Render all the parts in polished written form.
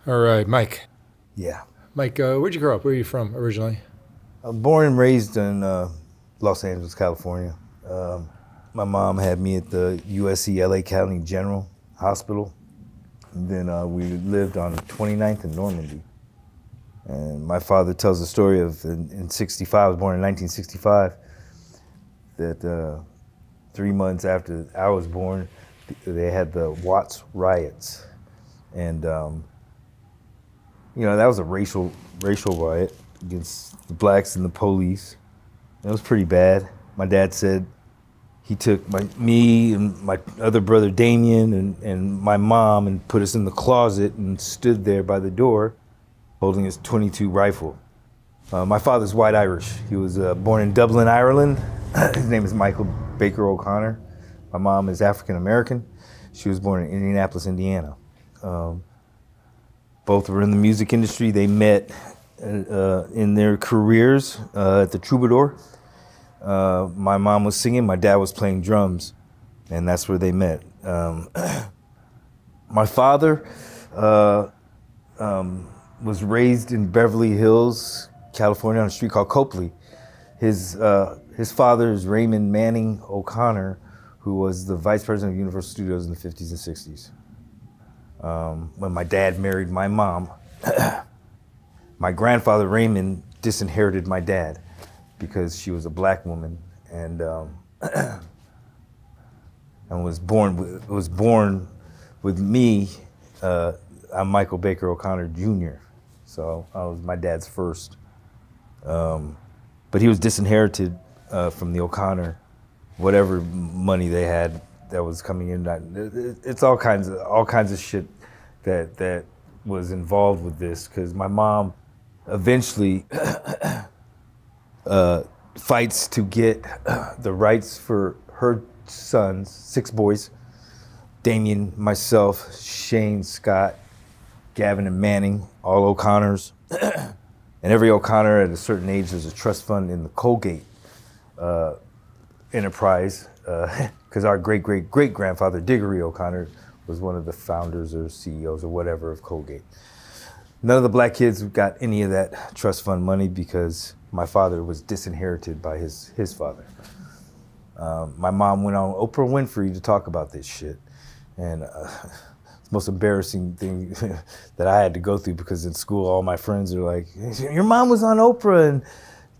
All right, Mike. Yeah. Mike, where'd you grow up? Where are you from originally? I was born and raised in Los Angeles, California. My mom had me at the USC LA County General Hospital. And then we lived on 29th and Normandy. And my father tells the story of in 65, I was born in 1965, that 3 months after I was born, they had the Watts riots. And that was a racial riot against the blacks and the police. It was pretty bad. My dad said he took me and my other brother Damien and my mom and put us in the closet and stood there by the door holding his .22 rifle. My father's white Irish. He was born in Dublin, Ireland. His name is Michael Baker O'Connor. My mom is African American. She was born in Indianapolis, Indiana. Both were in the music industry. They met in their careers at the Troubadour. My mom was singing, my dad was playing drums, and that's where they met. My father was raised in Beverly Hills, California, on a street called Copley. His father is Raymond Manning O'Connor, who was the vice president of Universal Studios in the 50s and 60s. When my dad married my mom, my grandfather Raymond disinherited my dad because she was a black woman and was born with me. I'm Michael Baker O'Connor Jr. So I was my dad's first. But he was disinherited from the O'Connor, whatever money they had that was coming in. It's all kinds of shit that was involved with this, because my mom eventually fights to get the rights for her sons, 6 boys, Damien, myself, Shane, Scott, Gavin, and Manning, all O'Connors. And every O'Connor at a certain age, there's a trust fund in the Colgate enterprise, because our great-great-great-grandfather, Diggory O'Connor, was one of the founders or CEOs or whatever of Colgate. None of the black kids got any of that trust fund money because my father was disinherited by his father. My mom went on Oprah Winfrey to talk about this shit. And it's the most embarrassing thing that I had to go through, because in school all my friends are like, your mom was on Oprah and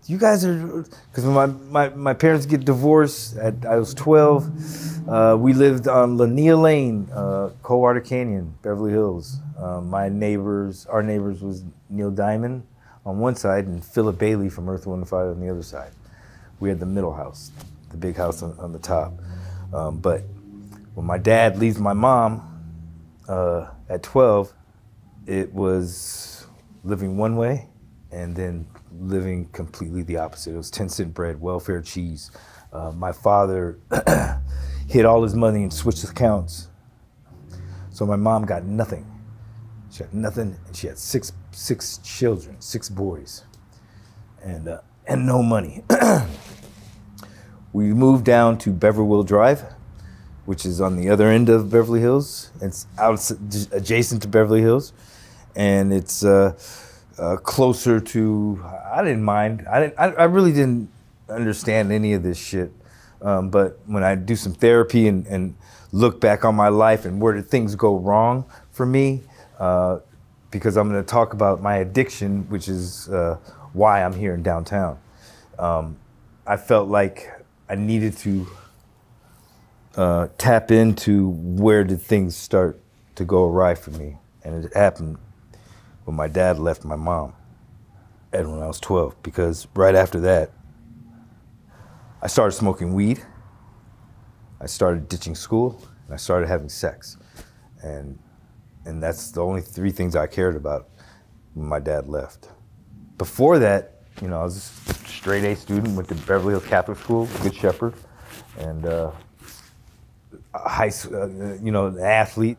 you guys are, because when my parents get divorced, I was 12, we lived on Lanier Lane, Coldwater Canyon, Beverly Hills. Our neighbors was Neil Diamond on one side and Philip Bailey from Earth, Wind & Fire on the other side. We had the middle house, the big house on the top. But when my dad leaves my mom at 12, it was living one way and then living completely the opposite. It was 10-cent bread, welfare cheese. My father hid all his money and switched accounts. So my mom got nothing. She had nothing, and she had six children, 6 boys, and no money. We moved down to Beverwill Drive, which is on the other end of Beverly Hills. It's adjacent to Beverly Hills, and it's closer to. I didn't mind. I really didn't understand any of this shit. But when I do some therapy and look back on my life and where did things go wrong for me, because I'm going to talk about my addiction, which is why I'm here in downtown. I felt like I needed to tap into where did things start to go awry for me. And it happened when my dad left my mom and when I was 12, because right after that, I started smoking weed, I started ditching school, and I started having sex. And that's the only 3 things I cared about when my dad left. Before that, I was a straight A student, went to Beverly Hills Catholic School, Good Shepherd, and an athlete,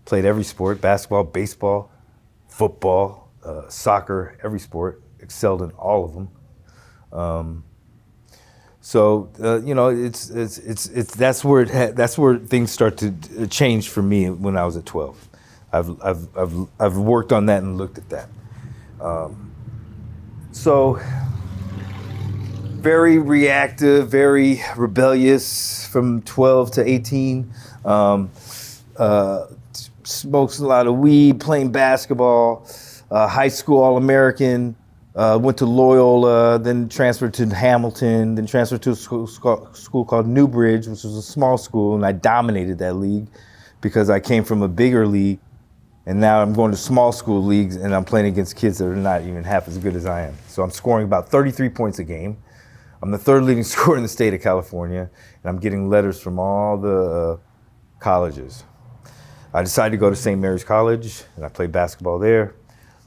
played every sport, basketball, baseball, football, soccer, every sport, excelled in all of them. That's where things start to change for me when I was at 12. I've worked on that and looked at that. So very reactive, very rebellious from 12 to 18. Smokes a lot of weed, playing basketball, high school All-American, went to Loyola, then transferred to Hamilton, then transferred to a school called Newbridge, which was a small school, and I dominated that league because I came from a bigger league, and now I'm going to small school leagues, and I'm playing against kids that are not even half as good as I am. So I'm scoring about 33 points a game. I'm the third leading scorer in the state of California, and I'm getting letters from all the colleges. I decided to go to St. Mary's College, and I played basketball there.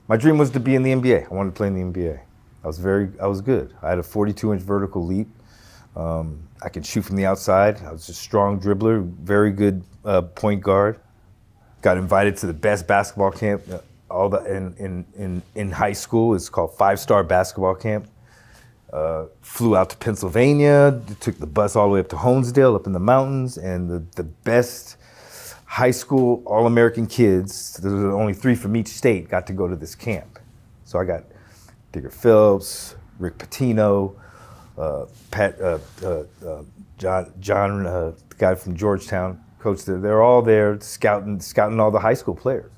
My dream was to be in the NBA. I wanted to play in the NBA. I was good. I had a 42-inch vertical leap. I could shoot from the outside. I was a strong dribbler, very good point guard. Got invited to the best basketball camp in high school. It's called 5-Star Basketball Camp. Flew out to Pennsylvania, took the bus all the way up to Honesdale, up in the mountains, and the best high school All-American kids, there were only 3 from each state, got to go to this camp. So I got Digger Phelps, Rick Pitino, John, the guy from Georgetown, coach there. They're all there scouting all the high school players.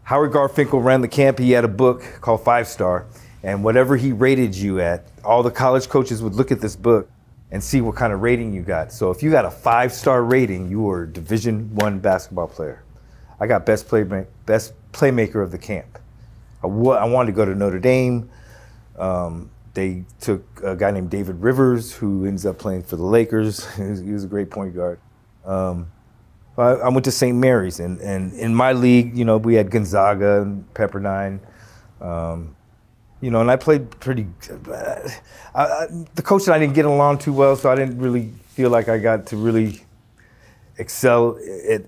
Howard Garfinkel ran the camp. He had a book called 5-Star, and whatever he rated you at, all the college coaches would look at this book and see what kind of rating you got. So if you got a 5-star rating, you were a Division I basketball player. I got best playmaker of the camp. I wanted to go to Notre Dame. They took a guy named David Rivers, who ends up playing for the Lakers. He was a great point guard. I went to St. Mary's, and in my league, you know, we had Gonzaga and Pepperdine. You know, and I played pretty. The coach and I didn't get along too well, so I didn't really feel like I got to really excel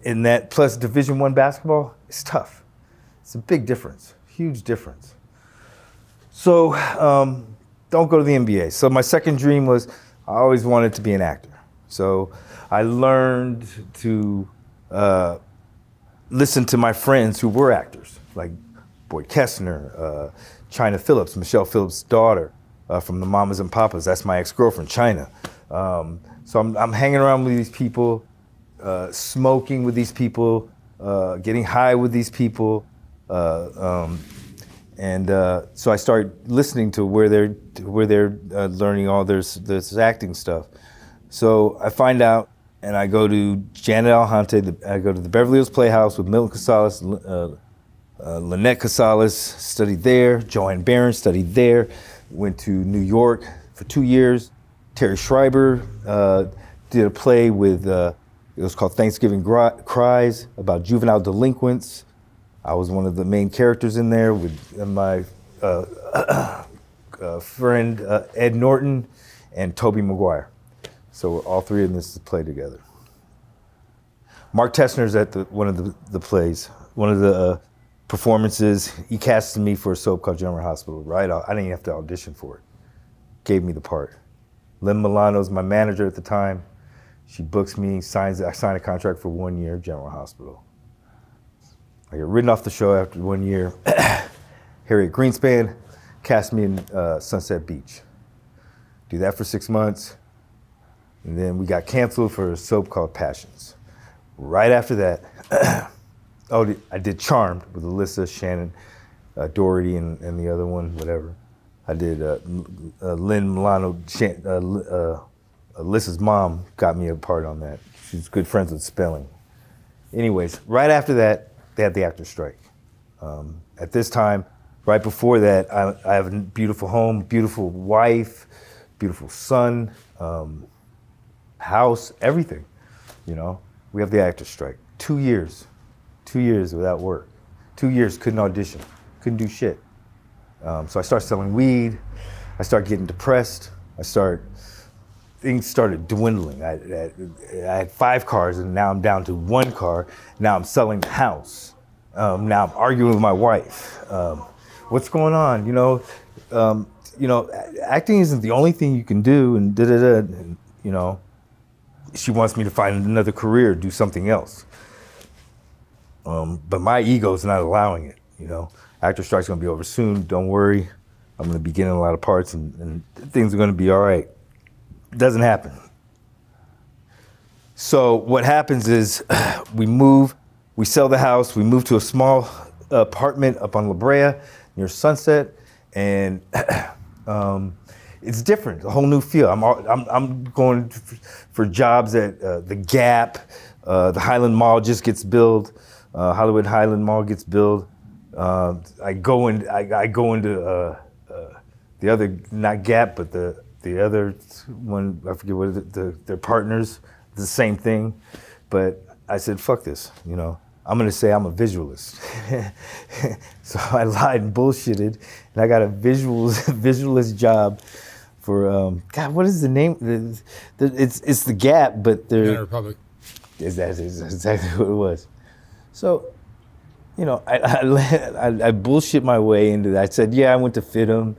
in that. Plus, Division I basketball is tough. It's a big difference, huge difference. So, don't go to the NBA. So my second dream was I always wanted to be an actor. So I learned to listen to my friends who were actors, like Boyd Kestner, China Phillips, Michelle Phillips' daughter, from the Mamas and Papas. That's my ex-girlfriend, China. So I'm hanging around with these people, smoking with these people, getting high with these people, so I start listening to where they're learning all this acting stuff. So I find out, and I go to Janet Alhante. I go to the Beverly Hills Playhouse with Milton Casales. Lynette Casales studied there. Joanne Barron studied there. Went to New York for 2 years. Terry Schreiber did a play with, it was called Thanksgiving Cries, about juvenile delinquents. I was one of the main characters in there with my friend Ed Norton and Tobey Maguire. So all three in this play together. Mark Tessner's at one of the plays, one of the performances. He casted me for a soap called General Hospital. Right, I didn't even have to audition for it. Gave me the part. Lynn Milano's my manager at the time. She books me, I signed a contract for 1 year, General Hospital. I get written off the show after 1 year. Harriet Greenspan cast me in Sunset Beach. Do that for 6 months. And then we got canceled for a soap called Passions. Right after that, I did Charmed with Alyssa, Shannon, Doherty, and the other one, whatever. I did Lynn Milano, Alyssa's mom got me a part on that. She's good friends with Spelling. Anyways, right after that, they had the actor strike. At this time, right before that, I have a beautiful home, beautiful wife, beautiful son, house, everything, you know. We have the actor strike. 2 years. 2 years without work. 2 years, couldn't audition, couldn't do shit. So I started selling weed. I started getting depressed. Things started dwindling. I had 5 cars, and now I'm down to 1 car. Now I'm selling the house. Now I'm arguing with my wife. What's going on? You know, acting isn't the only thing you can do, and and, you know. She wants me to find another career, do something else. But my ego's not allowing it, you know. Actor strike's gonna be over soon, don't worry. I'm gonna be getting a lot of parts and things are gonna be all right. It doesn't happen. So what happens is we sell the house, we move to a small apartment up on La Brea near Sunset, and it's different, a whole new feel. I'm going for jobs at the Gap, the Highland Mall just gets built, Hollywood Highland Mall gets built. I go into the other, not Gap, but the other one, I forget what it is, their partners, the same thing. But I said, fuck this, you know. I'm gonna say I'm a visualist. So I lied and bullshitted, and I got a visualist job for, God, what is the name? It's the Gap, but they're... Banana Republic. That's exactly what it was. So, you know, I bullshit my way into that. I said, yeah, I went to FITM,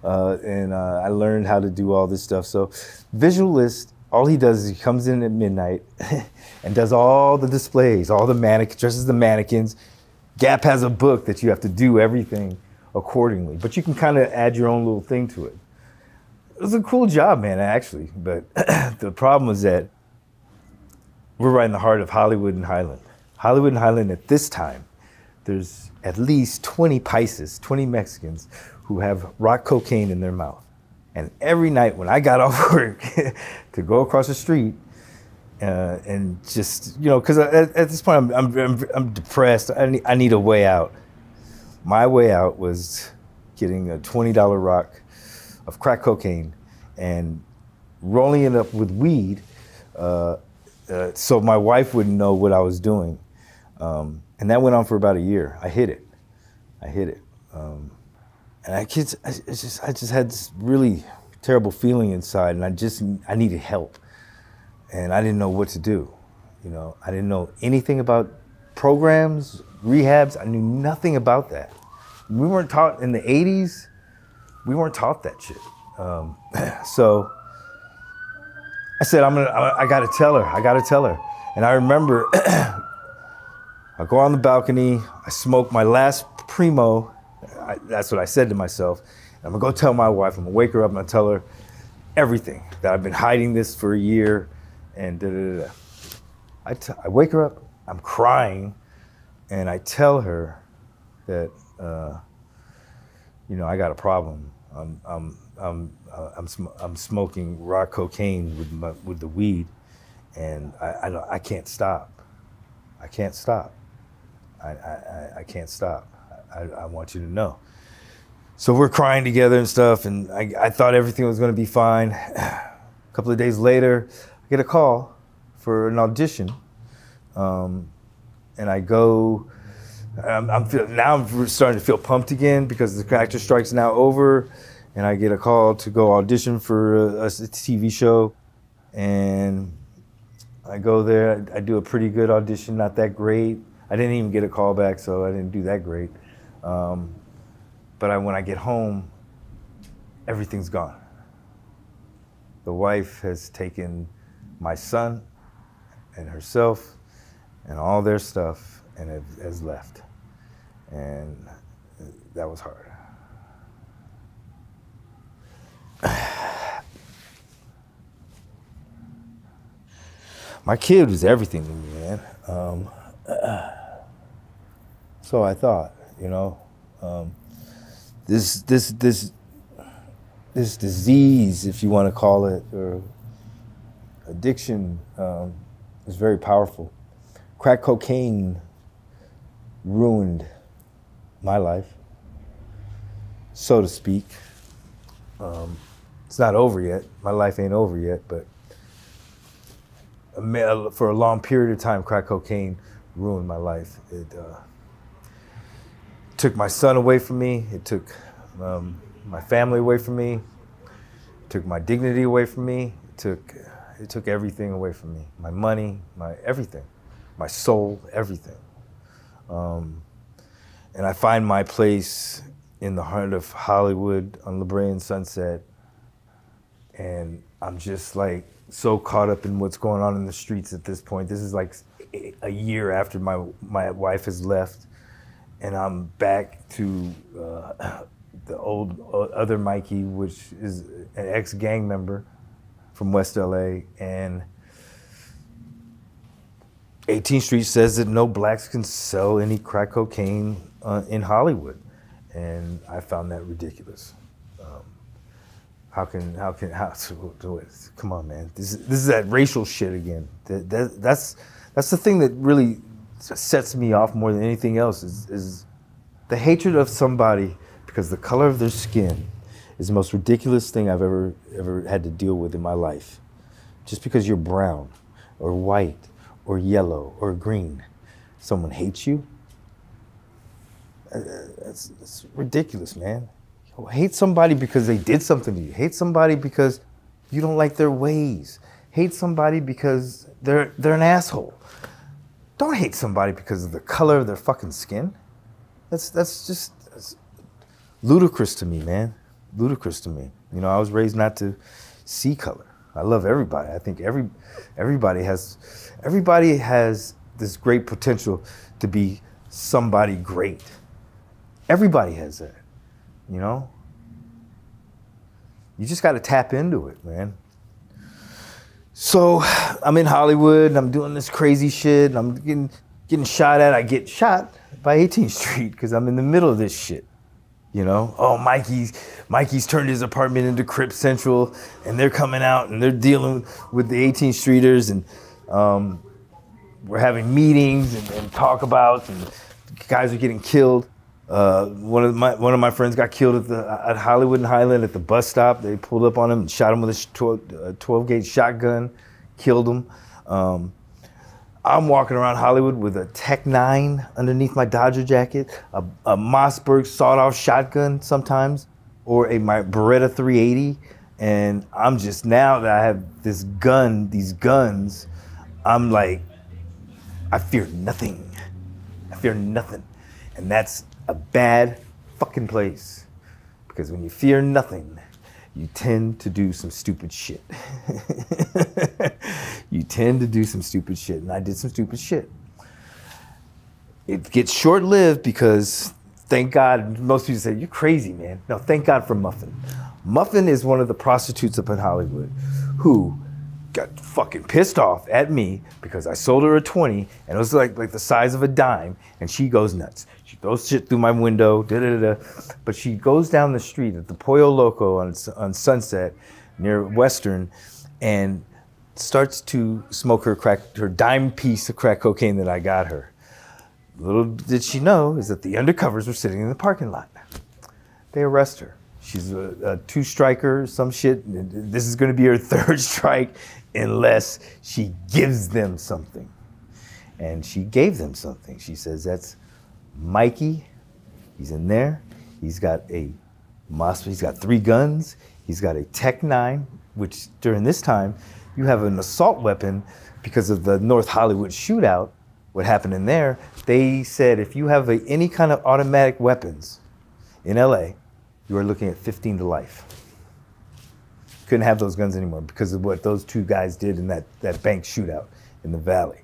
and I learned how to do all this stuff. So visualist, all he does is he comes in at midnight and does all the displays, all the dresses the mannequins. Gap has a book that you have to do everything accordingly, but you can kind of add your own little thing to it. It was a cool job, man, actually, but the problem was that we're right in the heart of Hollywood and Highland. Hollywood and Highland at this time, there's at least 20 Pisces, 20 Mexicans who have rock cocaine in their mouth. And every night when I got off work to go across the street and just, you know, because at this point I'm depressed. I need a way out. My way out was getting a $20 rock of crack cocaine and rolling it up with weed so my wife wouldn't know what I was doing. And that went on for about a year. I hid it. And I just had this really terrible feeling inside, and I needed help. And I didn't know what to do. You know, I didn't know anything about programs, rehabs. I knew nothing about that. We weren't taught in the 80s, we weren't taught that shit. So I said, I gotta tell her. And I remember I go on the balcony, I smoke my last Primo. That's what I said to myself. I'm gonna go tell my wife, I'm gonna wake her up and I'll tell her everything, that I've been hiding this for a year and da-da-da-da. I wake her up, I'm crying, and I tell her that, you know, I got a problem. I'm smoking raw cocaine with the weed, and I can't stop. I can't stop. I can't stop. I want you to know. So we're crying together and stuff, and I thought everything was going to be fine. A couple of days later, I get a call for an audition, and I go. I'm starting to feel pumped again because the actor strike's now over, and I get a call to go audition for a TV show, and I go there. I do a pretty good audition, not that great. I didn't even get a call back, so I didn't do that great. But when I get home, everything's gone. The wife has taken my son and herself and all their stuff and has left. And that was hard. My kid was everything to me, man. So I thought, you know, this disease, if you want to call it, or addiction, is very powerful. Crack cocaine ruined my life, so to speak. It's not over yet. My life ain't over yet, but for a long period of time, crack cocaine ruined my life. It took my son away from me. It took my family away from me. It took my dignity away from me. It took everything away from me. My money, my everything, my soul, everything. And I find my place in the heart of Hollywood on La Brea and Sunset, and I'm just like so caught up in what's going on in the streets at this point. This is like a year after my wife has left, and I'm back to the old other Mikey, which is an ex-gang member from West LA, and 18th Street says that no blacks can sell any crack cocaine in Hollywood, and I found that ridiculous. Come on, man. This is that racial shit again. That's the thing that really sets me off more than anything else is the hatred of somebody because the color of their skin is the most ridiculous thing I've ever had to deal with in my life. Just because you're brown or white or yellow or green, someone hates you. That's ridiculous, man. Hate somebody because they did something to you. Hate somebody because you don't like their ways. Hate somebody because they're an asshole. Don't hate somebody because of the color of their fucking skin. That's ludicrous to me, man. Ludicrous to me. You know, I was raised not to see color. I love everybody. I think everybody has this great potential to be somebody great. Everybody has that. You know? You just got to tap into it, man. So I'm in Hollywood and I'm doing this crazy shit and I'm getting shot at. I get shot by 18th Street because I'm in the middle of this shit. You know? Oh, Mikey's turned his apartment into Crip Central and they're coming out and they're dealing with the 18th Streeters and we're having meetings and talk-abouts and guys are getting killed. One of my friends got killed at Hollywood and Highland at the bus stop. They pulled up on him and shot him with a 12-gauge shotgun, killed him. I'm walking around Hollywood with a Tech 9 underneath my Dodger jacket, a Mossberg sawed-off shotgun sometimes, or my Beretta 380. And I'm just, now that I have these guns, I'm like, I fear nothing. I fear nothing. And that's a bad fucking place. Because when you fear nothing, you tend to do some stupid shit. You tend to do some stupid shit, and I did some stupid shit. It gets short-lived because, thank God, most people say, you're crazy, man. No, thank God for Muffin. Muffin is one of the prostitutes up in Hollywood who got fucking pissed off at me because I sold her a 20, and it was like the size of a dime, and she goes nuts. She throws shit through my window, but she goes down the street at the Pollo Loco on Sunset near Western and starts to smoke her dime piece of crack cocaine that I got her. Little did she know is that the undercovers were sitting in the parking lot. They arrest her. She's a two-striker, some shit. This is going to be her third strike unless she gives them something. And she gave them something. She says, that's Mikey. He's in there. He's got he's got 3 guns. He's got a Tech 9, which during this time, you have an assault weapon because of the North Hollywood shootout. What happened in there, they said if you have any kind of automatic weapons in LA, you are looking at 15 to life. Couldn't have those guns anymore because of what those 2 guys did in that bank shootout in the Valley.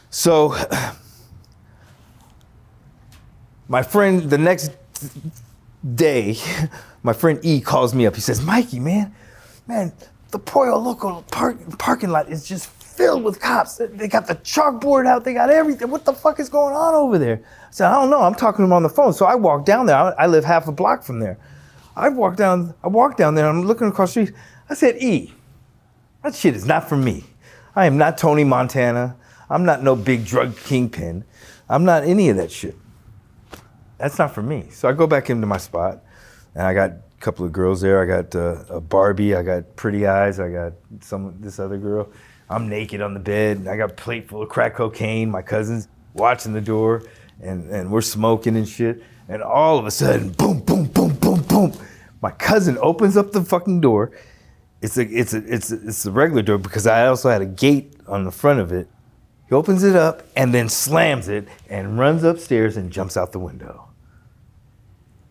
So, my friend, the next day, my friend E calls me up. He says, Mikey, man, the Pollo Loco parking lot is just filled with cops. They got the chalkboard out. They got everything. What the fuck is going on over there? I said, I don't know. I'm talking to him on the phone. So I walk down there. I live half a block from there. I walk down there. I'm looking across the street. I said, E, that shit is not for me. I am not Tony Montana. I'm not no big drug kingpin. I'm not any of that shit. That's not for me. So I go back into my spot, and I got a couple of girls there. I got a Barbie. I got Pretty Eyes. I got this other girl. I'm naked on the bed. And I got a plate full of crack cocaine. My cousin's watching the door, and we're smoking and shit. And all of a sudden, boom, boom, boom, boom, boom. My cousin opens up the fucking door. It's a regular door because I also had a gate on the front of it. He opens it up and then slams it and runs upstairs and jumps out the window.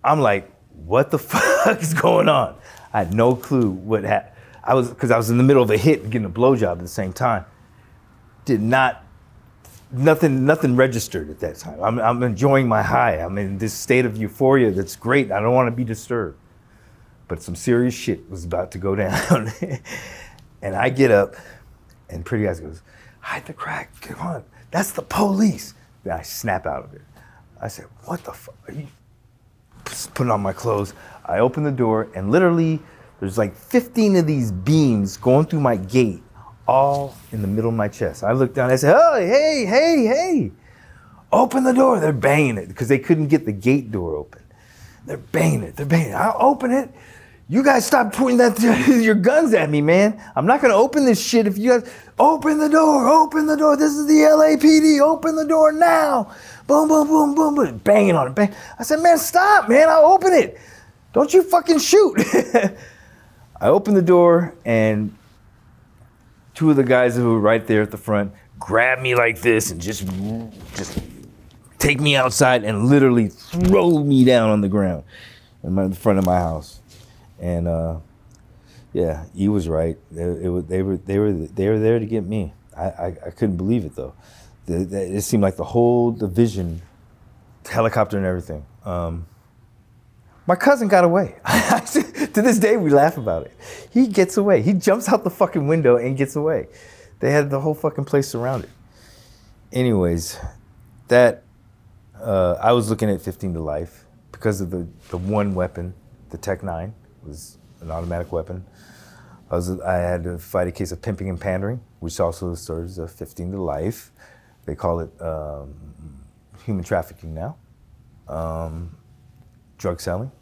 I'm like, what the fuck is going on? I had no clue what happened. Because I was in the middle of a hit and getting a blowjob at the same time. Did not nothing registered at that time. I'm enjoying my high. I'm in this state of euphoria that's great. I don't want to be disturbed. But some serious shit was about to go down. And I get up, and Pretty Eyes goes, hide the crack, come on, that's the police. Then I snap out of it. I said, what the fuck are you? Putting on my clothes. I open the door, and literally, there's like 15 of these beams going through my gate, all in the middle of my chest. I look down, I said, oh, hey, open the door. They're banging it, because they couldn't get the gate door open. They're banging it. I'll open it. You guys stop pointing your guns at me, man. I'm not gonna open this shit if you guys, open the door. This is the LAPD, open the door now. Boom, boom, boom, boom, boom, banging on it, bang. I said, man, stop, man, I'll open it. Don't you fucking shoot. I opened the door, and two of the guys who were right there at the front grabbed me like this and just take me outside and literally throw me down on the ground in the front of my house. And yeah, he was right. They were there to get me. I couldn't believe it though. It seemed like the whole division, helicopter and everything. My cousin got away. To this day, we laugh about it. He gets away. He jumps out the fucking window and gets away. They had the whole fucking place surrounded. Anyways, that I was looking at 15 to life because of the one weapon, the Tech 9. Was an automatic weapon. I had to fight a case of pimping and pandering, which also serves a 15 to life. They call it human trafficking now. Drug selling.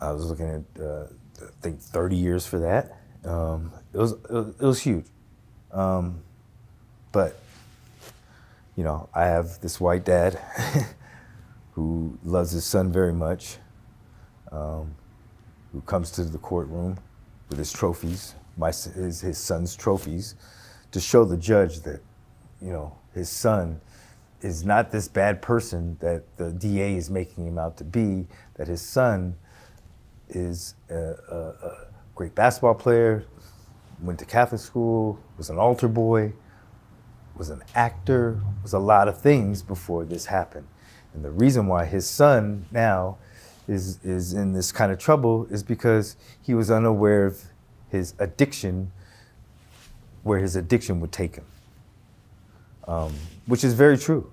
I was looking at, I think 30 years for that. It was huge. But, you know, I have this white dad who loves his son very much. Who comes to the courtroom with his trophies, his son's trophies, to show the judge that, you know, his son is not this bad person that the DA is making him out to be, that his son is a great basketball player, went to Catholic school, was an altar boy, was an actor, was a lot of things before this happened. And the reason why his son now is in this kind of trouble is because he was unaware of his addiction, where his addiction would take him, which is very true.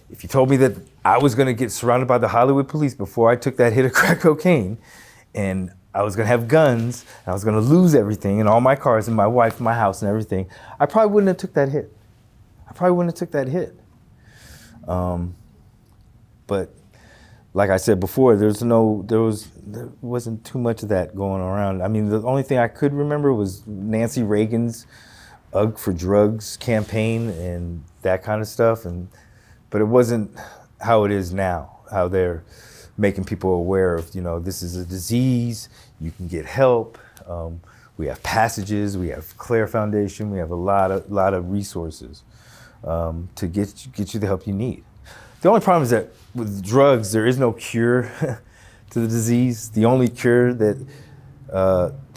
If you told me that I was gonna get surrounded by the Hollywood police before I took that hit of crack cocaine, and I was gonna have guns, and I was gonna lose everything, and all my cars, and my wife, and my house, and everything, I probably wouldn't have took that hit. But like I said before, there wasn't too much of that going around. I mean, the only thing I could remember was Nancy Reagan's UGG for Drugs campaign and that kind of stuff. But it wasn't how it is now, how they're making people aware of, you know, this is a disease, you can get help. We have passages, we have Claire Foundation, we have a lot of resources to get you the help you need. The only problem is that with drugs, there is no cure to the disease. The only cure that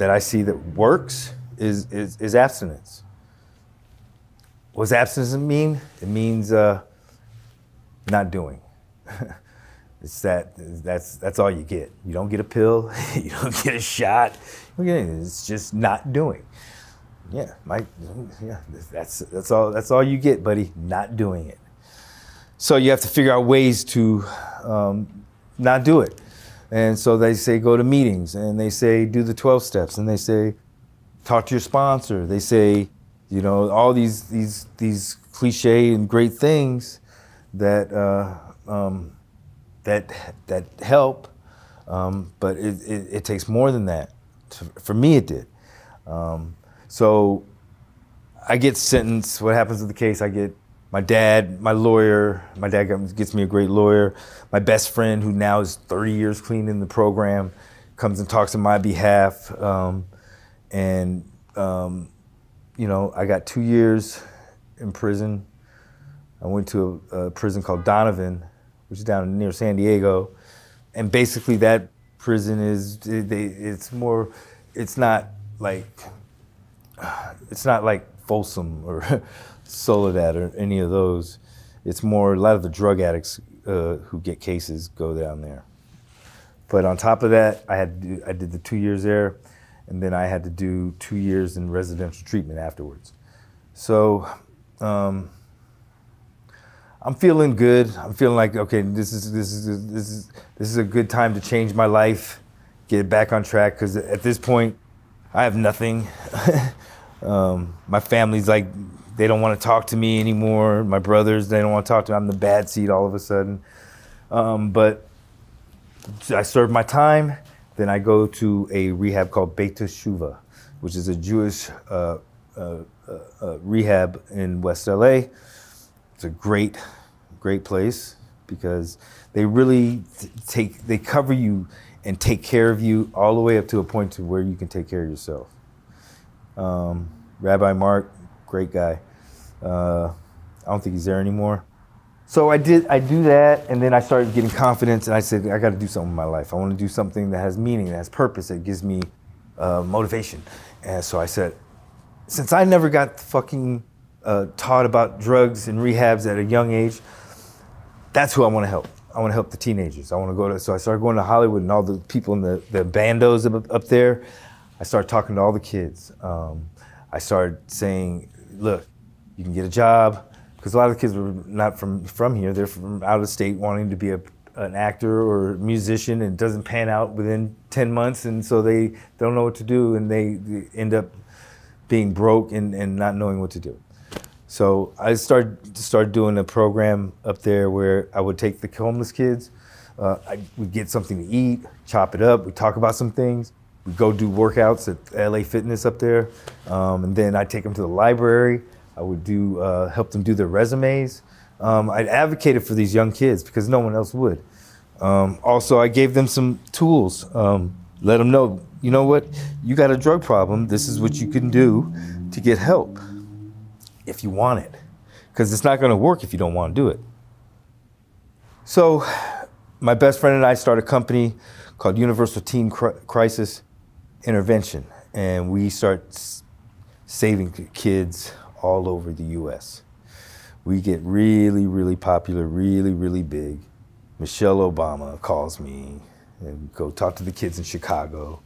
I see that works is abstinence. What does abstinence mean? It means not doing. That's all you get. You don't get a pill. You don't get a shot. It's just not doing. Yeah, that's all you get, buddy. Not doing it. So you have to figure out ways to not do it. And so they say go to meetings, and they say do the 12 steps, and they say talk to your sponsor. They say, you know, all these cliche and great things that that help, but it takes more than that. For me, it did. So I get sentenced. What happens with the case? I get my dad, my lawyer. My dad gets me a great lawyer. My best friend, who now is 30 years clean in the program, comes and talks on my behalf. You know, I got 2 years in prison. I went to a prison called Donovan, which is down near San Diego. And basically that prison it's not like Folsom or Soledad or any of those. It's more, a lot of the drug addicts who get cases go down there. But on top of that, I did the 2 years there, and then I had to do 2 years in residential treatment afterwards. So I'm feeling good. I'm feeling like, okay, this is a good time to change my life, get it back on track, because at this point, I have nothing. My family's like, they don't want to talk to me anymore. My brothers, they don't want to talk to me. I'm the bad seed all of a sudden. But I serve my time, then I go to a rehab called Beit Teshuva, which is a Jewish rehab in West LA. It's a great place because they really they cover you and take care of you all the way up to a point to where you can take care of yourself. Rabbi Mark, great guy. I don't think he's there anymore. So I do that, and then I started getting confidence, and I said, I got to do something in my life. I want to do something that has meaning, that has purpose, that gives me motivation. And so I said, since I never got fucking taught about drugs and rehabs at a young age, that's who I want to help. I want to help the teenagers. I want to go to, so I started going to Hollywood and all the people in the bandos up there. I started talking to all the kids. I started saying, look, you can get a job. Because a lot of the kids were not from here, they're from out of state wanting to be an actor or a musician, and it doesn't pan out within 10 months, and so they don't know what to do, and they end up being broke and not knowing what to do. So I started doing a program up there where I would take the homeless kids, we'd get something to eat, chop it up, we'd talk about some things, we'd go do workouts at LA Fitness up there, and then I'd take them to the library. I would help them do their resumes. I'd advocated for these young kids because no one else would. Also, I gave them some tools. Let them know, you know what, you got a drug problem. This is what you can do to get help if you want it. Because it's not going to work if you don't want to do it. So my best friend and I started a company called Universal Teen Crisis Intervention. And we start saving kids all over the US. We get really, really popular, really, really big. Michelle Obama calls me and go talk to the kids in Chicago.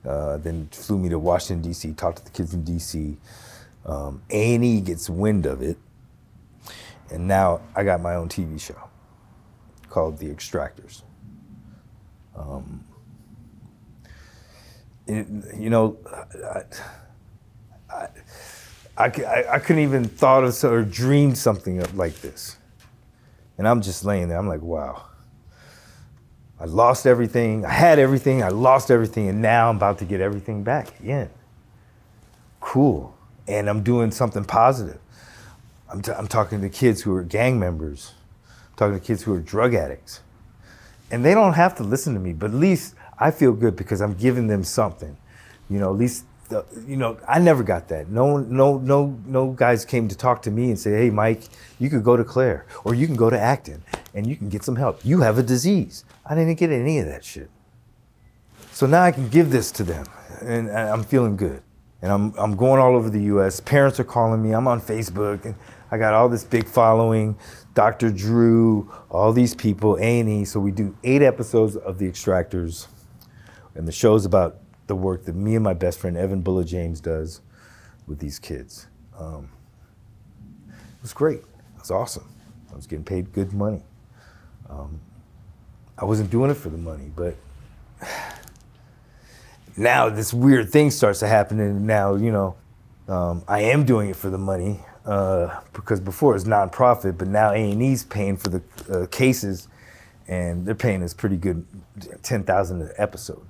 Then flew me to Washington, DC, talked to the kids in DC. A&E gets wind of it. And now I got my own TV show called The Extractors. I couldn't even thought of or dreamed something like this. And I'm just laying there, I'm like, wow. I lost everything, I had everything, I lost everything, and now I'm about to get everything back again. Cool, and I'm doing something positive. I'm talking to kids who are gang members, I'm talking to kids who are drug addicts. And they don't have to listen to me, but at least I feel good because I'm giving them something. You know, at least I never got that. No guys came to talk to me and say, hey, Mike, you could go to Claire or you can go to Acton and you can get some help. You have a disease. I didn't get any of that shit. So now I can give this to them and I'm feeling good. And I'm going all over the US. Parents are calling me. I'm on Facebook and I got all this big following. Dr. Drew, all these people, A&E. So we do 8 episodes of The Extractors. And the show's about the work that me and my best friend Evan Bulla James does with these kids. It was great. It was awesome. I was getting paid good money. I wasn't doing it for the money, but now this weird thing starts to happen, and now, I am doing it for the money because before it was nonprofit, but now A&E's paying for the cases, and they're paying us pretty good, $10,000 an episode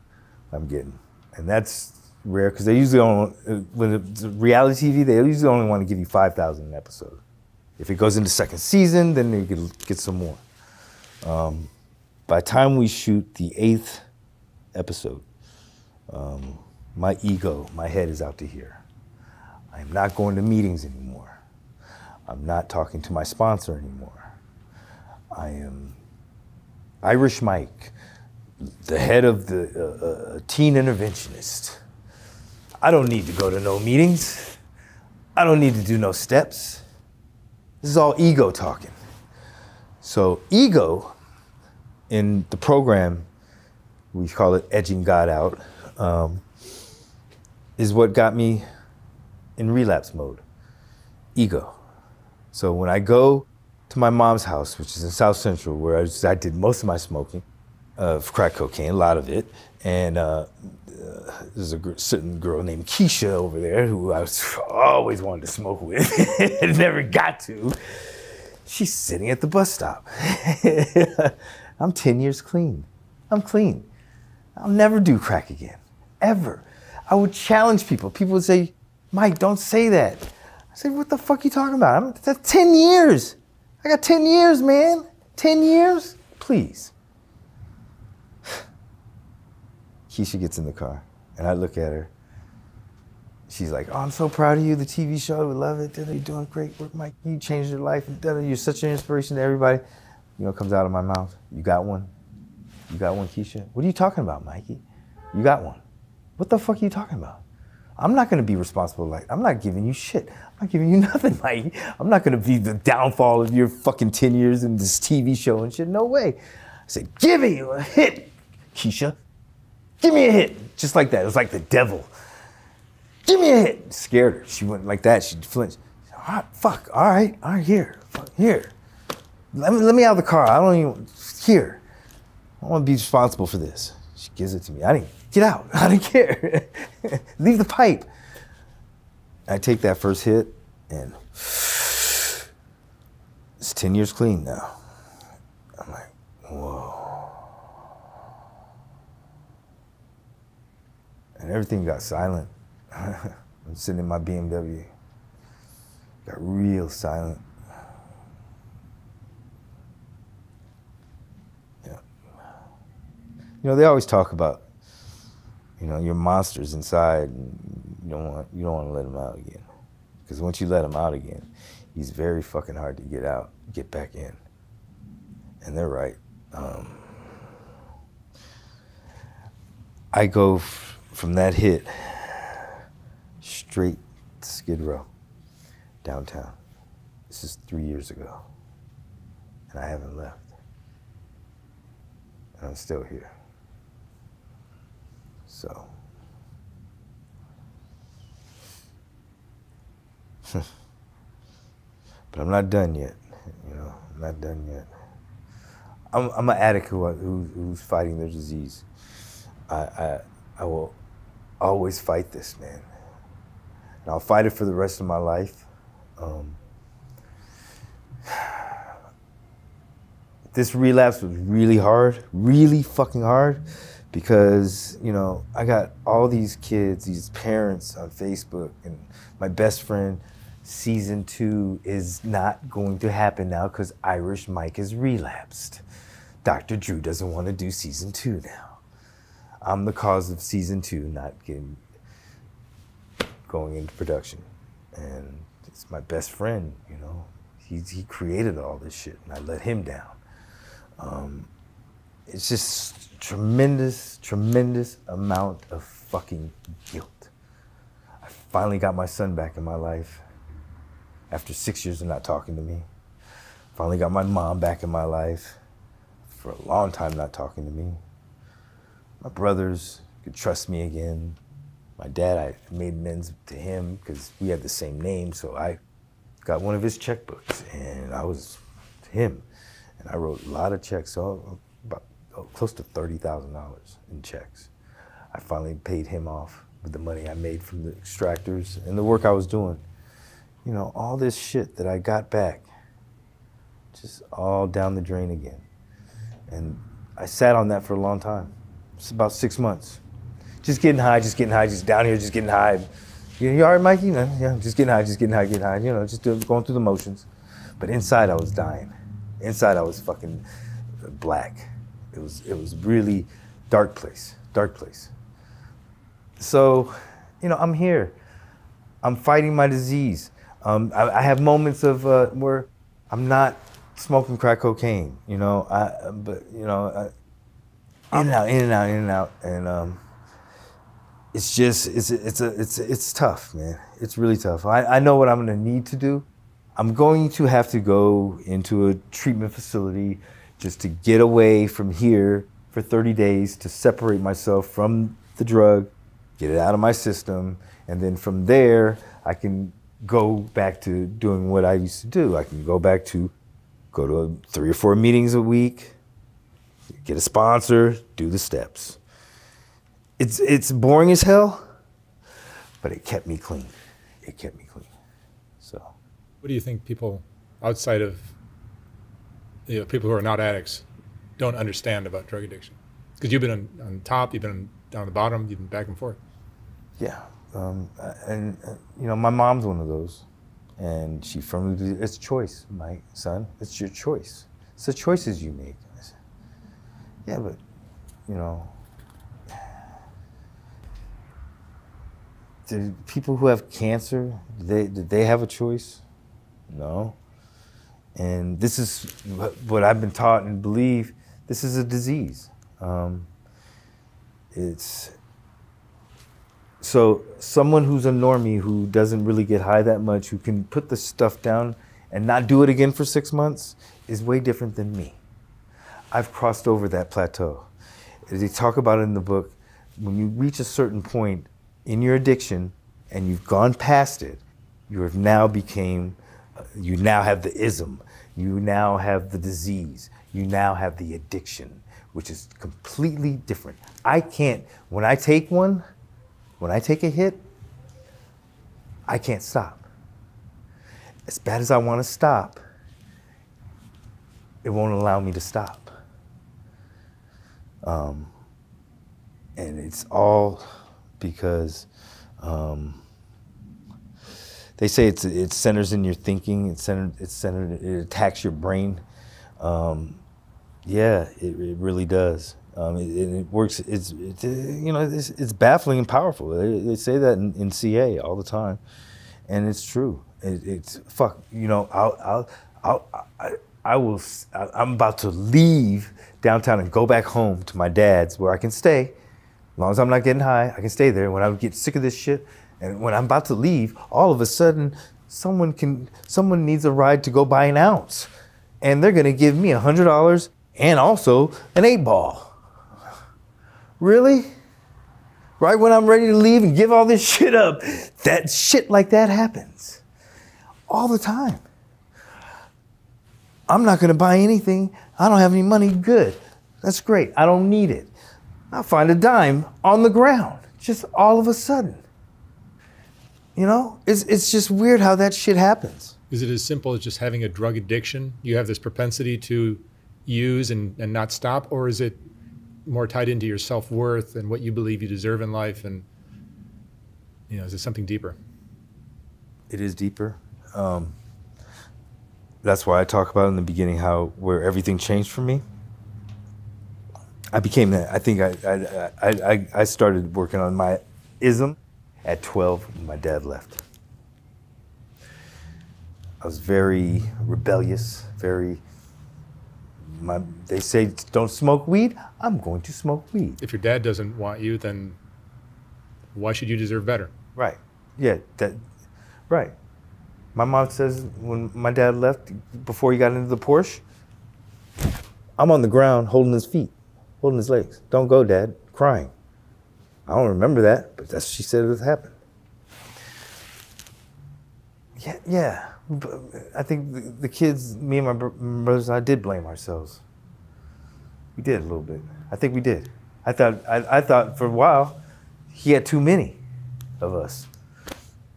I'm getting. And that's rare because they usually don't, when it's reality TV, they usually only want to give you $5,000 an episode. If it goes into second season, then they could get some more. By the time we shoot the 8th episode, my ego, my head is out to here. I am not going to meetings anymore. I'm not talking to my sponsor anymore. I am Irish Mike, the head of the teen interventionist. I don't need to go to no meetings. I don't need to do no steps. This is all ego talking. So ego, in the program, we call it edging God out, is what got me in relapse mode. Ego. So when I go to my mom's house, which is in South Central, where I did most of my smoking of crack cocaine, a lot of it, and there's a certain girl named Keisha over there who I always wanted to smoke with and never got to. She's sitting at the bus stop. I'm 10 years clean. I'm clean. I'll never do crack again, ever. I would challenge people. People would say, Mike, don't say that. I said, what the fuck are you talking about? That's 10 years. I got 10 years, man. 10 years? Please. Keisha gets in the car, and I look at her. She's like, oh, I'm so proud of you, the TV show, we love it. You're doing great work, Mike. You changed your life. You're such an inspiration to everybody. You know what comes out of my mouth? You got one? You got one, Keisha? What are you talking about, Mikey? You got one. What the fuck are you talking about? I'm not gonna be responsible. I'm not giving you shit. I'm not giving you nothing, Mikey. I'm not gonna be the downfall of your fucking 10 years in this TV show and shit. No way. I said, give me a hit, Keisha. Give me a hit. Just like that. It was like the devil. Give me a hit. Scared her. She went like that. She flinched. All right, fuck. All right, here. Fuck, here. Let me out of the car. I don't even, here. I want to be responsible for this. She gives it to me. I didn't, get out. I didn't care. Leave the pipe. I take that first hit and it's 10 years clean now. I'm like, whoa. And everything got silent. I'm sitting in my BMW. Got real silent. Yeah. You know, they always talk about, you know, your monsters inside, and you don't want to let him out again. Because once you let him out again, he's very fucking hard to get back in. And they're right. I go from that hit straight to Skid Row, downtown. This is 3 years ago, and I haven't left. And I'm still here. So, but I'm not done yet. You know, I'm not done yet. I'm an addict who's fighting their disease. I will always fight this, man. And I'll fight it for the rest of my life. This relapse was really hard, really fucking hard, because, you know, I got all these kids, these parents on Facebook, and my best friend, season 2 is not going to happen now because Irish Mike is relapsed. Dr. Drew doesn't want to do season 2 now. I'm the cause of season 2 not going into production. And it's my best friend, you know. He created all this shit, and I let him down. It's just tremendous, tremendous amount of fucking guilt. I finally got my son back in my life after 6 years of not talking to me. Finally got my mom back in my life for a long time not talking to me. My brothers could trust me again. My dad, I made amends to him because we had the same name, so I got one of his checkbooks, and I was him. And I wrote a lot of checks, so about close to $30,000 in checks. I finally paid him off with the money I made from the extractors and the work I was doing. You know, all this shit that I got back, just all down the drain again. And I sat on that for a long time. It's about 6 months. Just getting high, just down here, just getting high. You all right, Mikey? You know, yeah, just getting high, you know, just going through the motions. But inside I was dying. Inside I was fucking black. It was really dark place. So, you know, I'm here. I'm fighting my disease. I have moments of where I'm not smoking crack cocaine, you know, but you know, in and out, and it's just it's tough, man. It's really tough. I know what I'm gonna need to do. I'm going to have to go into a treatment facility just to get away from here for 30 days to separate myself from the drug, get it out of my system, and then from there, I can go back to doing what I used to do. I can go to 3 or 4 meetings a week, get a sponsor, do the steps. It's boring as hell, but it kept me clean. It kept me clean. So. What do you think people outside of, people who are not addicts don't understand about drug addiction? Because you've been on top, you've been down the bottom, you've been back and forth. Yeah, my mom's one of those, and she firmly, it's choice, my son, it's your choice. It's the choices you make. I said, yeah, but, do people who have cancer, did they have a choice? No. And this is what I've been taught and believe, this is a disease. So someone who's a normie, who doesn't really get high that much, who can put the stuff down and not do it again for 6 months, is way different than me. I've crossed over that plateau. They talk about it in the book, when you reach a certain point in your addiction and you've gone past it, you now have the ism, you now have the disease, you now have the addiction, which is completely different. When I take a hit, I can't stop. As bad as I want to stop, it won't allow me to stop. And it's all because they say it centers in your thinking. It attacks your brain. Yeah, it really does. It works. It's baffling and powerful. They say that in CA all the time, and it's true. I'm about to leave downtown and go back home to my dad's, where I can stay. As long as I'm not getting high, I can stay there. When I get sick of this shit, and when I'm about to leave, all of a sudden, someone needs a ride to go buy an ounce, and they're gonna give me $100 and also an 8-ball. Really? Right when I'm ready to leave and give all this shit up, that shit like that happens all the time. I'm not gonna buy anything. I don't have any money. Good. That's great. I don't need it. I'll find a dime on the ground, just all of a sudden. It's just weird how that shit happens. Is it as simple as just having a drug addiction? You have this propensity to use and not stop, or is it more tied into your self-worth and what you believe you deserve in life? And, is it something deeper? It is deeper. That's why I talk about in the beginning where everything changed for me. I became that. I think I started working on my ism at 12 when my dad left. I was very rebellious, they say don't smoke weed, I'm going to smoke weed. If your dad doesn't want you, then why should you deserve better? Right, yeah, right. My mom says when my dad left, before he got into the Porsche, I'm on the ground holding his feet, holding his legs. Don't go, Dad, crying. I don't remember that, but that's what she said it happened. Yeah. I think the kids, me and my brothers and I did blame ourselves. We did a little bit. I think we did. I thought for a while he had too many of us.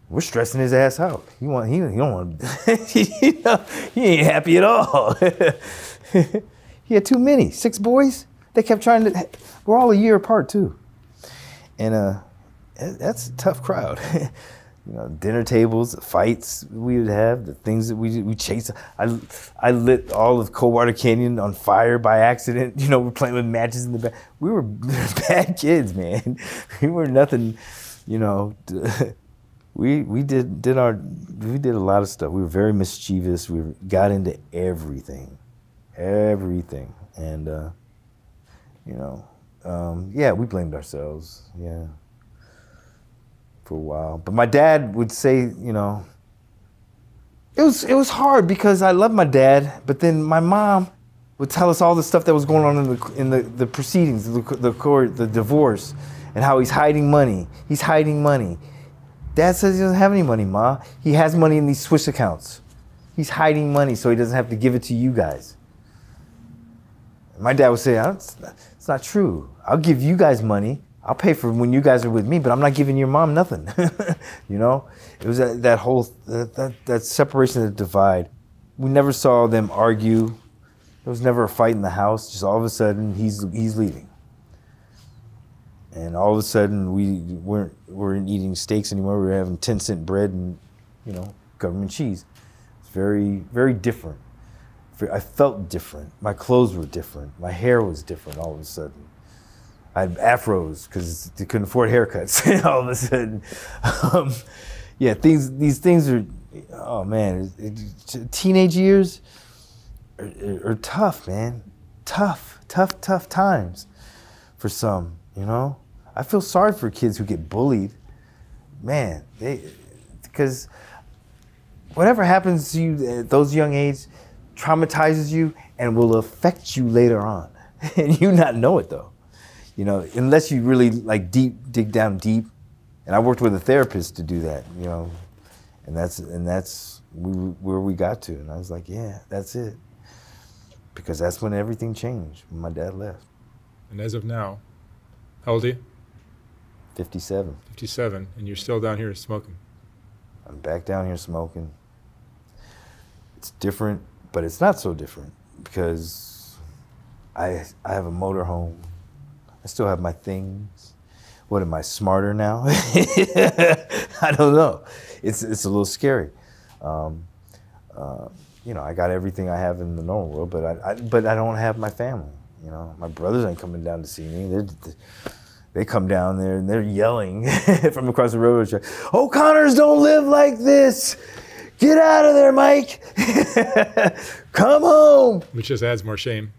We're stressing his ass out. He don't want. He ain't happy at all. He had too many. 6 boys. They kept trying to. We're all a year apart too, and that's a tough crowd. Dinner tables, fights we would have, the things that we chased. I lit all of Coldwater Canyon on fire by accident. We're playing with matches in the back. We were bad kids, man. We were nothing. We did a lot of stuff. We were very mischievous. We got into everything, and yeah, we blamed ourselves. Yeah. For a while. But my dad would say, It was hard because I love my dad, but then my mom would tell us all the stuff that was going on in the proceedings, the court, the divorce, and how he's hiding money. He's hiding money. Dad says he doesn't have any money, Ma. He has money in these Swiss accounts. He's hiding money so he doesn't have to give it to you guys. My dad would say, it's not true. I'll give you guys money. I'll pay for when you guys are with me, but I'm not giving your mom nothing. You know? It was that whole, that separation, that divide. We never saw them argue. There was never a fight in the house. Just all of a sudden, he's leaving. And all of a sudden, we weren't eating steaks anymore. We were having 10-cent bread and, you know, government cheese. It's very, very different. I felt different. My clothes were different. My hair was different all of a sudden. I had afros because they couldn't afford haircuts all of a sudden. Yeah, these things are, oh man, teenage years are tough, man. Tough times for some, you know? I feel sorry for kids who get bullied. Man, because whatever happens to you at those young ages traumatizes you and will affect you later on. And you not know it though. You know, unless you really like dig down deep. And I worked with a therapist to do that, you know, and that's where we got to. And I was like, yeah, that's it. Because that's when everything changed, when my dad left. And as of now, how old are you? 57. 57, and you're still down here smoking. I'm back down here smoking. It's different, but it's not so different because I have a motorhome. I still have my things. What, am I smarter now? I don't know. It's a little scary. You know, I got everything I have in the normal world, but I don't have my family. You know, my brothers ain't coming down to see me. They come down there and they're yelling from across the road. O'Connors don't live like this. Get out of there, Mike. Come home. Which just adds more shame.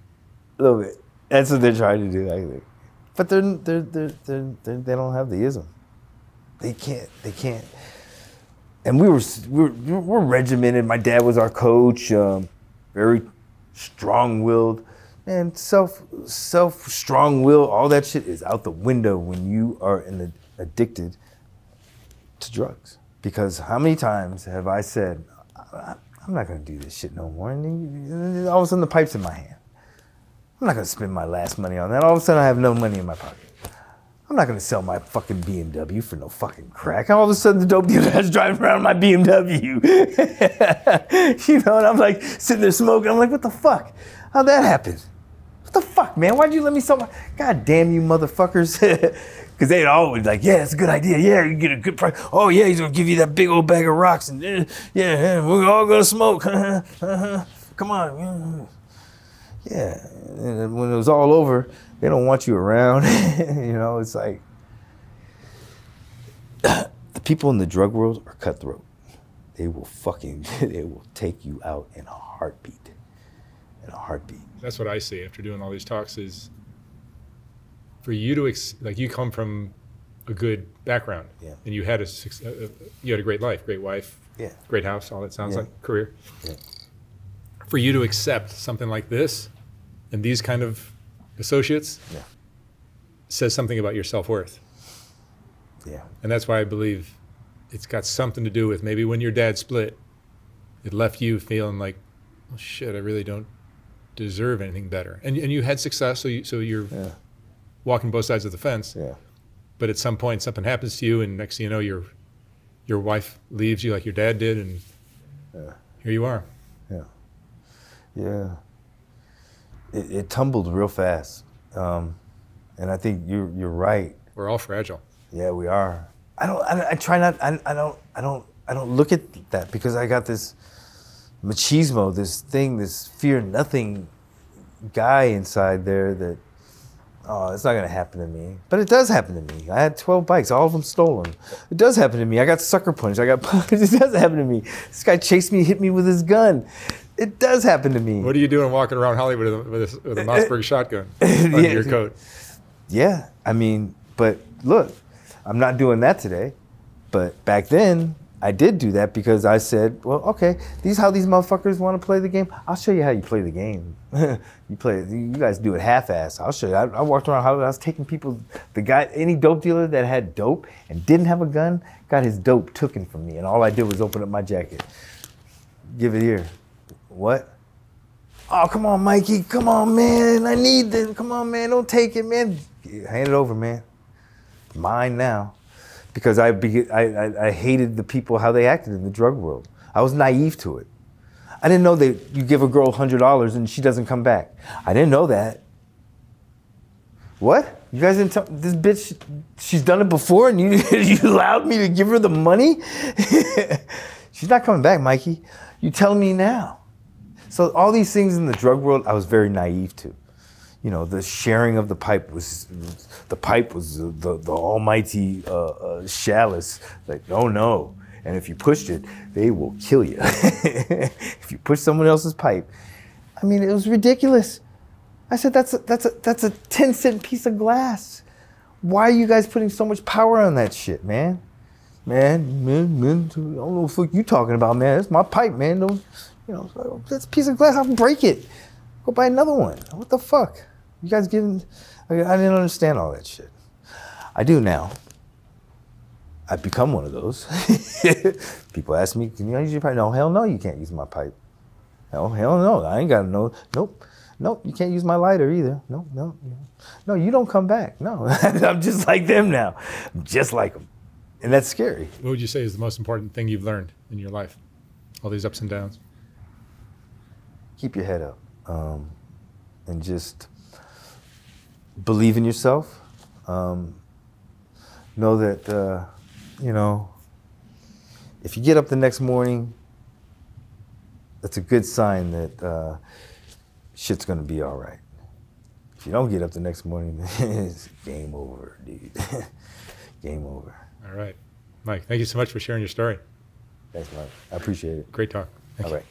A little bit. That's what they're trying to do, I think. But they don't have the ism. They can't. And we're regimented. My dad was our coach, very strong-willed. And strong-will, all that shit is out the window when you are addicted to drugs. Because how many times have I said, I'm not gonna do this shit no more, and then all of a sudden the pipe's in my hand. I'm not gonna spend my last money on that. All of a sudden I have no money in my pocket. I'm not gonna sell my fucking BMW for no fucking crack. All of a sudden the dope dealer's driving around my BMW. You know, and I'm like sitting there smoking. I'm like, what the fuck? How'd that happen? What the fuck, man? Why'd you let me sell my... God damn you motherfuckers. Because they'd always like, yeah, it's a good idea. Yeah, you get a good price. Oh yeah, he's gonna give you that big old bag of rocks. And yeah, we're all gonna smoke. Come on. Yeah, and when it was all over, they don't want you around. You know, it's like the people in the drug world are cutthroat. They will take you out in a heartbeat. That's what I see after doing all these talks is for you to, like you come from a good background. Yeah. And you had you had a great life, great wife, yeah, great house, all that sounds like career. Yeah. For you to accept something like this and these kind of associates says something about your self-worth. Yeah. And that's why I believe it's got something to do with maybe when your dad split, it left you feeling like, oh shit, I really don't deserve anything better. And you had success, so you're walking both sides of the fence. Yeah. But at some point something happens to you and next thing you know your wife leaves you like your dad did and here you are. Yeah. Yeah. It tumbled real fast. And I think you're right. We're all fragile. Yeah, we are. I try not. I don't look at that because I got this machismo, this fear-nothing guy inside there that, oh, it's not gonna happen to me. But it does happen to me. I had 12 bikes, all of them stolen. It does happen to me. I got sucker punched. I got punched. It does happen to me. This guy chased me, hit me with his gun. It does happen to me. What are you doing walking around Hollywood with a Mossberg shotgun under your coat? Yeah, I mean, but look, I'm not doing that today. But back then, I did do that because I said, well, okay, these how these motherfuckers want to play the game. I'll show you how you play the game. You guys do it half-ass. I'll show you. I walked around, I was taking people, any dope dealer that had dope and didn't have a gun, got his dope taken from me. And all I did was open up my jacket. Give it here. What? Oh, come on, Mikey. Come on, man. I need this. Come on, man. Don't take it, man. Hand it over, man. Mine now. Because I hated the people, how they acted in the drug world. I was naive to it. I didn't know that you give a girl $100 and she doesn't come back. I didn't know that. What? You guys didn't tell this bitch, she's done it before and you allowed me to give her the money? She's not coming back, Mikey. You tell me now. So all these things in the drug world, I was very naive to. You know, the sharing of the pipe was the almighty chalice. Like, no. And if you pushed it, they will kill you. If you push someone else's pipe, I mean, it was ridiculous. I said, that's a 10-cent piece of glass. Why are you guys putting so much power on that shit, man? Man, I don't know what the fuck you talking about, man. It's my pipe, man. Don't, you know, that's a piece of glass. I'll break it. Go buy another one. What the fuck? You guys giving, I didn't understand all that shit. I do now. I've become one of those. People ask me, can you use your pipe? No, hell no, you can't use my pipe. Hell no, I ain't got no, nope, you can't use my lighter either. No, you don't come back. No, I'm just like them now. I'm just like them. And that's scary. What would you say is the most important thing you've learned in your life? All these ups and downs. Keep your head up. And just believe in yourself. Know that, you know, if you get up the next morning, that's a good sign that shit's gonna be all right. If you don't get up the next morning, it's game over, dude. Game over. All right. Mike, thank you so much for sharing your story. Thanks, Mike. I appreciate it. Great talk. Thank you. All right.